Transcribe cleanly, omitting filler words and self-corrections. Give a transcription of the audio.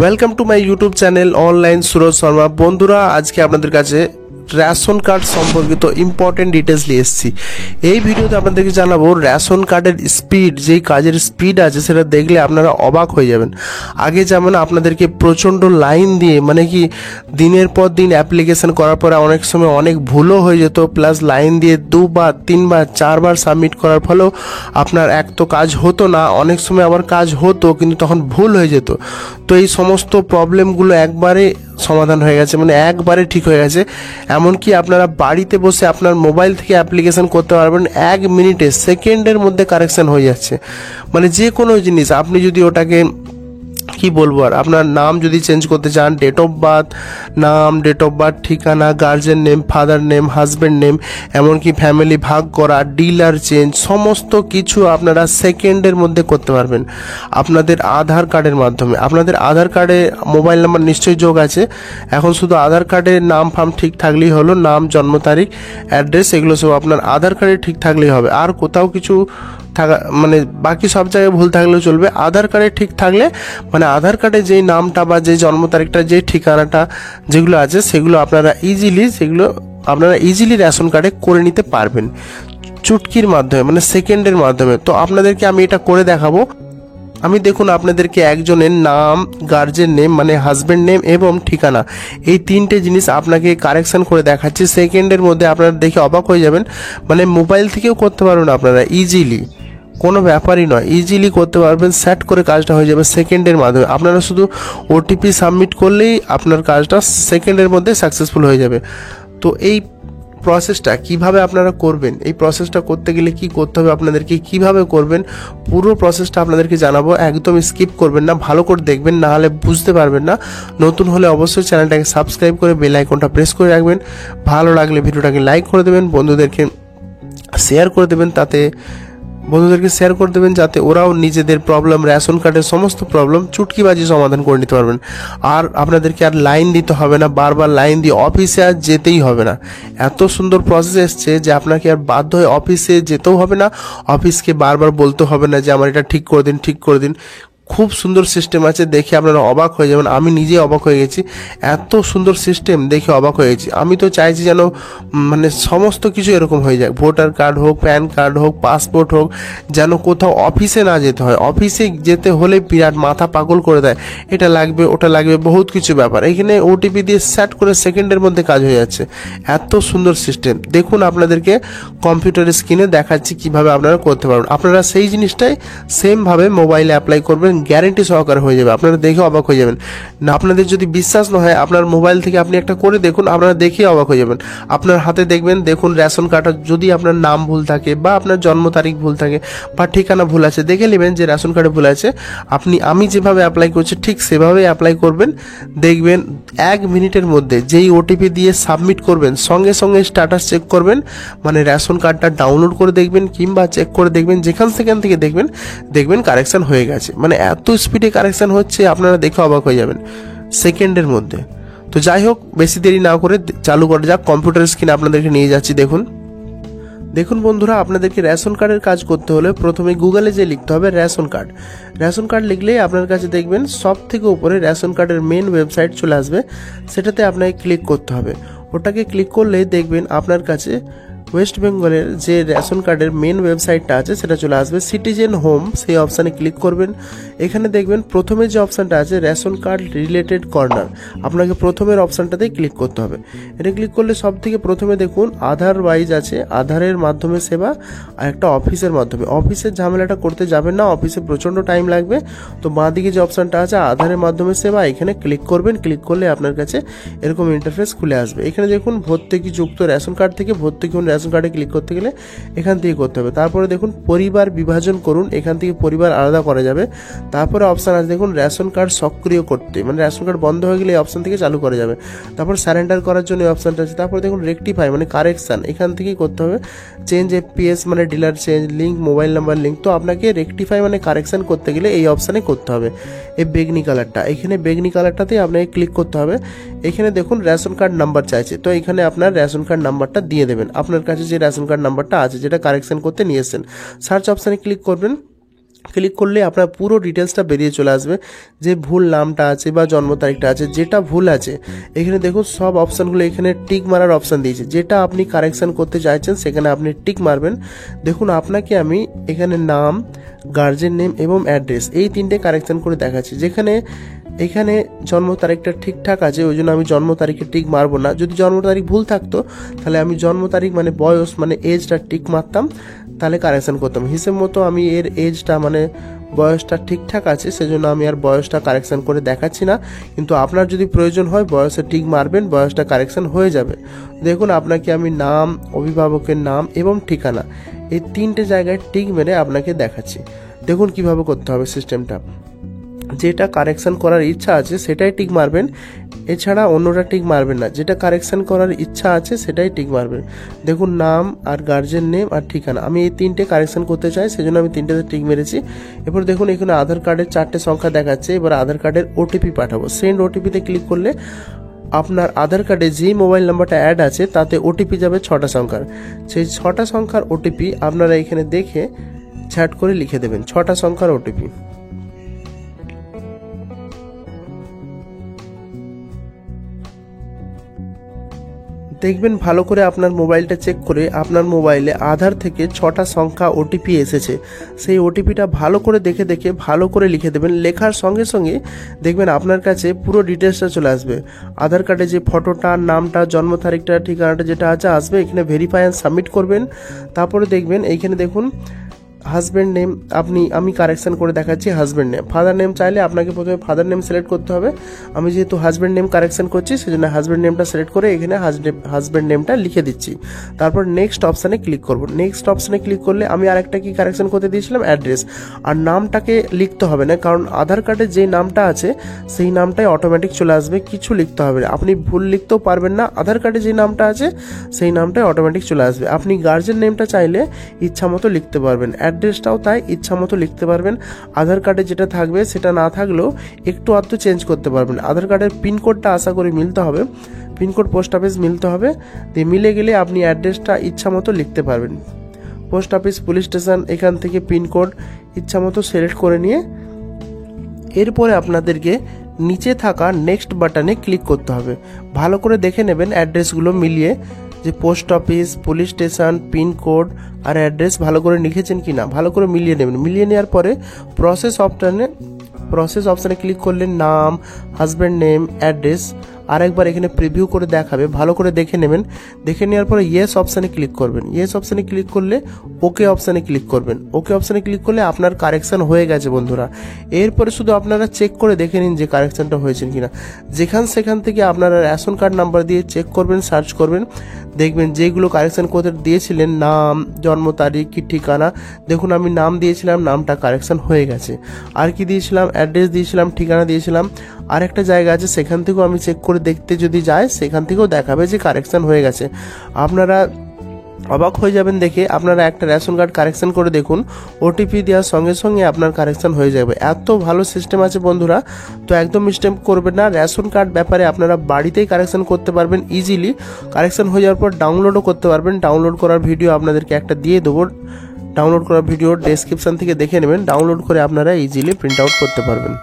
Welcome to my YouTube channel online Suraj Sharma. বন্ধুরা, আজকে আপনাদের কাছে রেশন কার্ড সম্পর্কিত ইম্পর্টেন্ট ডিটেলস নিয়ে এসেছি। এই ভিডিওতে আপনাদেরকে জানাবো রেশন কার্ডের স্পিড, যেই কাজের স্পিড আছে সেটা দেখলে আপনারা অবাক হয়ে যাবেন। আগে যেমন আপনাদেরকে প্রচণ্ড লাইন দিয়ে মানে কি দিনের পর দিন অ্যাপ্লিকেশন করার পরে অনেক সময় অনেক ভুলও হয়ে যেত, প্লাস লাইন দিয়ে দুবার তিনবার চারবার সাবমিট করার ফলেও আপনার এক তো কাজ হতো না, অনেক সময় আবার কাজ হতো কিন্তু তখন ভুল হয়ে যেত। তো এই সমস্ত প্রবলেমগুলো একবারে সমাধান হয়ে গেছে, মানে একবারে ঠিক হয়ে গেছে। এমনকি আপনারা বাড়িতে বসে আপনার মোবাইল থেকে অ্যাপ্লিকেশন করতে পারবেন, 1 মিনিটে সেকেন্ডের মধ্যে কারেকশন হয়ে যাচ্ছে। মানে যে কোনো জিনিস আপনি যদি ওটাকে কি বলবো, আর আপনার নাম যদি চেঞ্জ করতে চান, ডেট অফ বার্থ, নাম, ডেট অফ বার্থ, ঠিকানা, guardian name, father name, husband name, এমনকি ফ্যামিলি ভাগ করা, ডিলার চেঞ্জ, সমস্ত কিছু আপনারা সেকেন্ডের মধ্যে করতে পারবেন আপনাদের আধার কার্ডের মাধ্যমে। আপনাদের আধার কার্ডে মোবাইল নাম্বার নিশ্চয়ই যোগ আছে, এখন শুধু আধার কার্ডের নাম ফার্ম ঠিক থাকলেই হলো, নাম, জন্ম তারিখ, অ্যাড্রেস, এগুলো সব আপনার আধার কার্ডে ঠিক থাকলেই হবে। আর কোথাও কিছু থাকা মানে বাকি সব জায়গায় ভুল থাকলেও চলবে, আধার কার্ডে ঠিক থাকলে মানে আধার কার্ডে যেই নামটা বা যে জন্ম তারিখটা, যে ঠিকানাটা যেগুলো আছে সেগুলো আপনারা ইজিলি রেশন কার্ডে করে নিতে পারবেন চুটকির মাধ্যমে, মানে সেকেন্ডের মাধ্যমে। তো আপনাদেরকে আমি এটা করে দেখাবো। আমি দেখুন আপনাদেরকে একজনের নাম, গার্জেন নেম মানে হাজব্যান্ড নেম এবং ঠিকানা, এই তিনটে জিনিস আপনাকে কারেকশন করে দেখাচ্ছি সেকেন্ডের মধ্যে। আপনারা দেখে অবাক হয়ে যাবেন, মানে মোবাইল থেকেও করতে পারবেন আপনারা ইজিলি, কোনো ব্যাপারই নয়, ইজিলি করতে পারবেন। সেট করে কাজটা হয়ে যাবে সেকেন্ডের মাধ্যমে। আপনারা শুধু ওটিপি সাবমিট করলেই আপনার কাজটা সেকেন্ডের মধ্যে সাকসেসফুল হয়ে যাবে। তো এই প্রসেসটা কিভাবে আপনারা করবেন, এই প্রসেসটা করতে গেলে কি করতে হবে আপনাদেরকে, কিভাবে করবেন, পুরো প্রসেসটা আপনাদেরকে জানাবো। একদম স্কিপ করবেন না, ভালো করে দেখবেন, না হলে বুঝতে পারবেন না। নতুন হলে অবশ্যই চ্যানেলটাকে সাবস্ক্রাইব করে বেল আইকনটা প্রেস করে রাখবেন। ভালো লাগলে ভিডিওটাকে লাইক করে দেবেন, বন্ধুদেরকে শেয়ার করে দেবেন, যাতে ওরাও নিজেদের প্রবলেম, রেশন কার্ডের সমস্ত প্রবলেম চুটকিবাজি সমাধান করে নিতে পারবেন। আর আপনাদেরকে আর লাইন দিতে হবে না, বারবার লাইন দিয়ে অফিসে আর যেতেই হবে না। এত সুন্দর প্রসেস এসছে যে আপনাকে আর বাধ্য হয়ে অফিসে যেতেও হবে না, অফিসকে বারবার বলতে হবে না যে আমার এটা ঠিক করে দিন। খুব সুন্দর সিস্টেম আছে, দেখে আপনারা অবাক হয়ে যাবেন। আমি নিজে অবাক হয়ে গেছি, এত সুন্দর সিস্টেম দেখে অবাক হয়ে গেছি। আমি তো চাইছি যেন মানে সমস্ত কিছু এরকম হয়ে যায়, ভোটার কার্ড হোক, প্যান কার্ড হোক, পাসপোর্ট হোক, যেন কোথাও অফিসে না যেতে হয়। অফিসে যেতে হলে বিরাট মাথা পাগল করে দেয়, এটা লাগবে ওটা লাগবে, বহুত কিছু ব্যাপার। এখানে ওটিপি দিয়ে সেট করে সেকেন্ডের মধ্যে কাজ হয়ে যাচ্ছে। এত সুন্দর সিস্টেম দেখুন, আপনাদেরকে কম্পিউটার স্ক্রিনে দেখাচ্ছি কিভাবে আপনারা করতে পারবেন। আপনারা সেই জিনিসটাই সেমভাবে মোবাইলে অ্যাপ্লাই করবেন, গ্যারেন্টি সহকারে হয়ে যাবে। আপনারা দেখে অবাক হয়ে যাবেন। না, আপনাদের যদি বিশ্বাস না হয় আপনার মোবাইল থেকে আপনি একটা করে দেখুন, আপনারা দেখে অবাক হয়ে যাবেন। আপনার হাতে দেখুন রেশন কার্ডটা যদি আপনার নাম ভুল থাকে বা আপনার জন্ম তারিখ ভুল থাকে বা ঠিকানা ভুল আছে, দেখে নেবেন যে রেশন কার্ডে ভুল আছে। আমি যেভাবে অ্যাপ্লাই করছি ঠিক সেভাবে অ্যাপ্লাই করবেন, দেখবেন 1 মিনিটের মধ্যে যেই ওটিপি দিয়ে সাবমিট করবেন সঙ্গে সঙ্গে স্ট্যাটাস চেক করবেন, মানে রেশন কার্ডটা ডাউনলোড করে দেখবেন কিংবা চেক করে দেখবেন, সেখান থেকে দেখবেন কারেকশন হয়ে গেছে। মানে এত স্পিডে কারেকশন হচ্ছে আপনারা দেখে অবাক হয়ে যাবেন সেকেন্ডের মধ্যে। তো যাই হোক, বেশি দেরি না করে চালু করা যাক। কম্পিউটার স্ক্রিনে আপনাদেরকে নিয়ে যাচ্ছি। দেখুন বন্ধুরা, আপনাদেরকে রেশন কার্ডের কাজ করতে হলে প্রথমে গুগলে যে লিখতে হবে রেশন কার্ড লিখলেই আপনার কাছে দেখবেন সব থেকে উপরে রেশন কার্ডের মেন ওয়েবসাইট চলে আসবে। সেটাতে আপনাকে ক্লিক করতে হবে। ওটাকে ক্লিক করলে দেখবেন আপনার কাছে ওয়েস্ট বেঙ্গলের যে রেশন কার্ডের মেন ওয়েবসাইটটা আছে সেটা চলে আসবে। সিটিজেন হোম, সেই অপশানে ক্লিক করবেন। এখানে দেখবেন প্রথমে যে অপশানটা আছে রেশন কার্ড রিলেটেড কর্নার, আপনাকে প্রথমের অপশানটাতেই ক্লিক করতে হবে। এটা ক্লিক করলে সব থেকে প্রথমে দেখুন আধার ওয়াইজ আছে, আধারের মাধ্যমে সেবা, আর একটা অফিসের মাধ্যমে। অফিসের ঝামেলাটা করতে যাবেন না, অফিসে প্রচণ্ড টাইম লাগবে। তো বাঁদিকে যে অপশানটা আছে আধারের মাধ্যমে সেবা, এখানে ক্লিক করবেন। ক্লিক করলে আপনার কাছে এরকম ইন্টারফেস খুলে আসবে। এখানে দেখুন ভর্তুকিযুক্ত রেশন কার্ড থেকে ভর্তুকি রেশন কার্ডে ক্লিক করতে গেলে এখান থেকে করতে হবে। তারপরে দেখুন পরিবার বিভাজন করুন, এখান থেকে পরিবার আলাদা করা যাবে। তারপরে অপশান আছে দেখুন রেশন কার্ড সক্রিয় করতে, মানে রেশন কার্ড বন্ধ হয়ে গেলে এই অপশান থেকে চালু করা যাবে। তারপর সারেন্ডার করার জন্য এই অপশানটা আছে। তারপরে দেখুন রেকটিফাই মানে কারেকশান, এখান থেকেই করতে হবে। চেঞ্জ এফপিএস মানে dealer change, link mobile number link. তো আপনাকে রেকটিফাই মানে কারেকশান করতে গেলে এই অপশানে করতে হবে। এই বেগনি কালারটা, এখানে বেগনি কালারটাতেই আপনাকে ক্লিক করতে হবে। এখানে দেখুন রেশন কার্ড নাম্বার চাইছে, তো এখানে আপনার রেশন কার্ড নাম্বারটা দিয়ে দেবেন, আপনার কাছে যে রেশন কার্ড নাম্বারটা আছে যেটা কারেকশন করতে নিয়ে এসেছেন। সার্চ অপশানে ক্লিক করবেন। ক্লিক করলে আপনার পুরো ডিটেলসটা বেরিয়ে চলে আসবে, যে ভুল নামটা আছে বা জন্ম তারিখটা আছে, যেটা ভুল আছে এখানে দেখুন সব অপশানগুলো এখানে টিক মারার অপশান দিয়েছে। যেটা আপনি কারেকশান করতে চাইছেন সেখানে আপনি টিক মারবেন। দেখুন আপনাকে আমি এখানে নাম, গার্জেন নেম এবং অ্যাড্রেস এই তিনটে কারেকশান করে দেখাচ্ছি। যেখানে এখানে জন্ম তারিখটা ঠিকঠাক আছে ওই জন্য আমি জন্ম তারিখে টিক মারবো না। যদি জন্ম তারিখ ভুল থাকতো তাহলে আমি জন্ম তারিখ মানে বয়স মানে এজটা টিক মারতাম, তাহলে কারেকশান করতাম। হিসেব মতো আমি এর এজটা মানে বয়সটা ঠিকঠাক আছে সেজন্য আমি আর বয়সটা কারেকশান করে দেখাচ্ছি না। কিন্তু আপনার যদি প্রয়োজন হয় বয়সে টিক মারবেন, বয়সটা কারেকশান হয়ে যাবে। দেখুন আপনাকে আমি নাম, অভিভাবকের নাম এবং ঠিকানা এই তিনটে জায়গায় টিক মেরে আপনাকে দেখাচ্ছি। দেখুন কিভাবে করতে হবে সিস্টেমটা। যেটা কারেকশান করার ইচ্ছা আছে সেটাই টিক মারবেন, এছাড়া অন্যটা টিক মারবেন না। যেটা কারেকশান করার ইচ্ছা আছে সেটাই টিক মারবেন। দেখুন নাম আর গার্জেন নেম আর ঠিকানা আমি এই তিনটে কারেকশান করতে চাই সেজন্য আমি তিনটেতে টিক মেরেছি। এরপর দেখুন এখানে আধার কার্ডের 4টে সংখ্যা দেখাচ্ছে। এবার আধার কার্ডের ওটিপি পাঠাবো। সেন্ড ওটিপিতে ক্লিক করলে আপনার আধার কার্ডে যেই মোবাইল নাম্বারটা অ্যাড আছে তাতে ওটিপি যাবে 6টা সংখ্যার। সেই 6টা সংখ্যার ওটিপি আপনারা এখানে দেখে চ্যাট করে লিখে দেবেন, 6টা সংখ্যার ওটিপি। দেখবেন ভালো করে আপনার মোবাইলটা চেক করে আপনার মোবাইলে আধার থেকে 6টা সংখ্যা ওটিপি এসেছে। সেই ওটিপিটা ভালো করে দেখে ভালো করে লিখে দেবেন। লেখার সঙ্গে সঙ্গে দেখবেন আপনার কাছে পুরো ডিটেলসটা চলে আসবে। আধার কার্ডে যে ফটোটা, নামটা, জন্ম তারিখটা, ঠিকানাটা যেটা আছে আসবে। এখানে ভেরিফাই অ্যান্ড সাবমিট করবেন। তারপরে দেখবেন এইখানে দেখুন হাজব্যান্ড নেম আমি কারেকশান করে দেখাচ্ছি। হাজব্যান্ড নেম, ফাদার নেম চাইলে আপনাকে প্রথমে ফাদার নেম সিলেক্ট করতে হবে। আমি যেহেতু হাজব্যান্ড নেম কারেকশান করছি সেজন্য হাজব্যান্ড নেমটা সিলেক্ট করে এখানে হাজব্যান্ড নেমটা লিখে দিচ্ছি। তারপর নেক্সট অপশানে ক্লিক করব। নেক্সট অপশানে ক্লিক করলে আমি আরেকটা কি কারেকশান করতে দিয়েছিলাম, অ্যাড্রেস। আর নামটাকে লিখতে হবে না, কারণ আধার কার্ডে যে নামটা আছে সেই নামটাই অটোমেটিক চলে আসবে, কিছু লিখতে হবে না। আপনি ভুল লিখতেও পারবেন না, আধার কার্ডে যে নামটা আছে সেই নামটাই অটোমেটিক চলে আসবে। আপনি গার্জেন নেমটা চাইলে ইচ্ছা মতো লিখতে পারবেন, অ্যাড্রেসটাও তাই ইচ্ছা মতো লিখতে পারবেন। আধার কার্ডে যেটা থাকবে সেটা না থাকলেও একটু আধটু চেঞ্জ করতে পারবেন। আধার কার্ডের পিনকোডটা আশা করি মিলতে হবে, পিনকোড পোস্ট অফিস মিলতে হবে। দিয়ে মিলে গেলে আপনি অ্যাড্রেসটা ইচ্ছা মতো লিখতে পারবেন। পোস্ট অফিস, পুলিশ স্টেশন, এখান থেকে পিনকোড ইচ্ছা মতো সিলেক্ট করে নিয়ে এরপরে আপনাদেরকে নিচে থাকা নেক্সট বাটনে ক্লিক করতে হবে। ভালো করে দেখে নেবেন অ্যাড্রেসগুলো মিলিয়ে, যে post office, police station, pincode আর অ্যাড্রেস ভালো করে লিখেছেন কি না ভালো করে মিলিয়ে নেবেন। মিলিয়ে নেওয়ার পরে প্রসেস অপশানে ক্লিক করলে নাম, হাজব্যান্ড নেম, অ্যাড্রেস আরেকবার এখানে প্রিভিউ করে দেখাবে। ভালো করে দেখে নেবেন। দেখে নেওয়ার পরে ইয়েস অপশানে ক্লিক করবেন। ইয়েস অপশানে ক্লিক করলে ওকে অপশানে ক্লিক করবেন। ওকে অপশানে ক্লিক করলে আপনার কারেকশান হয়ে গেছে বন্ধুরা। এরপরে শুধু আপনারা চেক করে দেখে নিন যে কারেকশানটা হয়েছে কিনা। সেখান থেকে আপনারা রেশন কার্ড নাম্বার দিয়ে চেক করবেন, সার্চ করবেন। দেখবেন যেগুলো কারেকশান করতে দিয়েছিলেন, নাম, জন্ম তারিখ কি ঠিকানা, দেখুন আমি নাম দিয়েছিলাম, নামটা কারেকশান হয়ে গেছে। আর কি দিয়েছিলাম, অ্যাড্রেস দিয়েছিলাম, ঠিকানা দিয়েছিলাম। আর একটা জায়গা আছে সেখান থেকেও আমি চেক করে দেখতে যদি যায় সেখান থেকেও দেখাবে যে কারেকশান হয়ে গেছে। আপনারা অবাক হয়ে যাবেন দেখে। আপনারা একটা রেশন কার্ড কারেকশান করে দেখুন, ওটিপি দেওয়ার সঙ্গে সঙ্গে আপনার কারেকশান হয়ে যাবে। এত ভালো সিস্টেম আছে বন্ধুরা, তো একদম মিস্টেক করবেন না। রেশন কার্ড ব্যাপারে আপনারা বাড়িতেই কারেকশান করতে পারবেন ইজিলি। কারেকশান হয়ে যাওয়ার পর ডাউনলোডও করতে পারবেন। ডাউনলোড করার ভিডিও আপনাদেরকে একটা দিয়ে দেবো, ডাউনলোড করার ভিডিও ডেসক্রিপশন থেকে দেখে নেবেন। ডাউনলোড করে আপনারা ইজিলি প্রিন্ট আউট করতে পারবেন।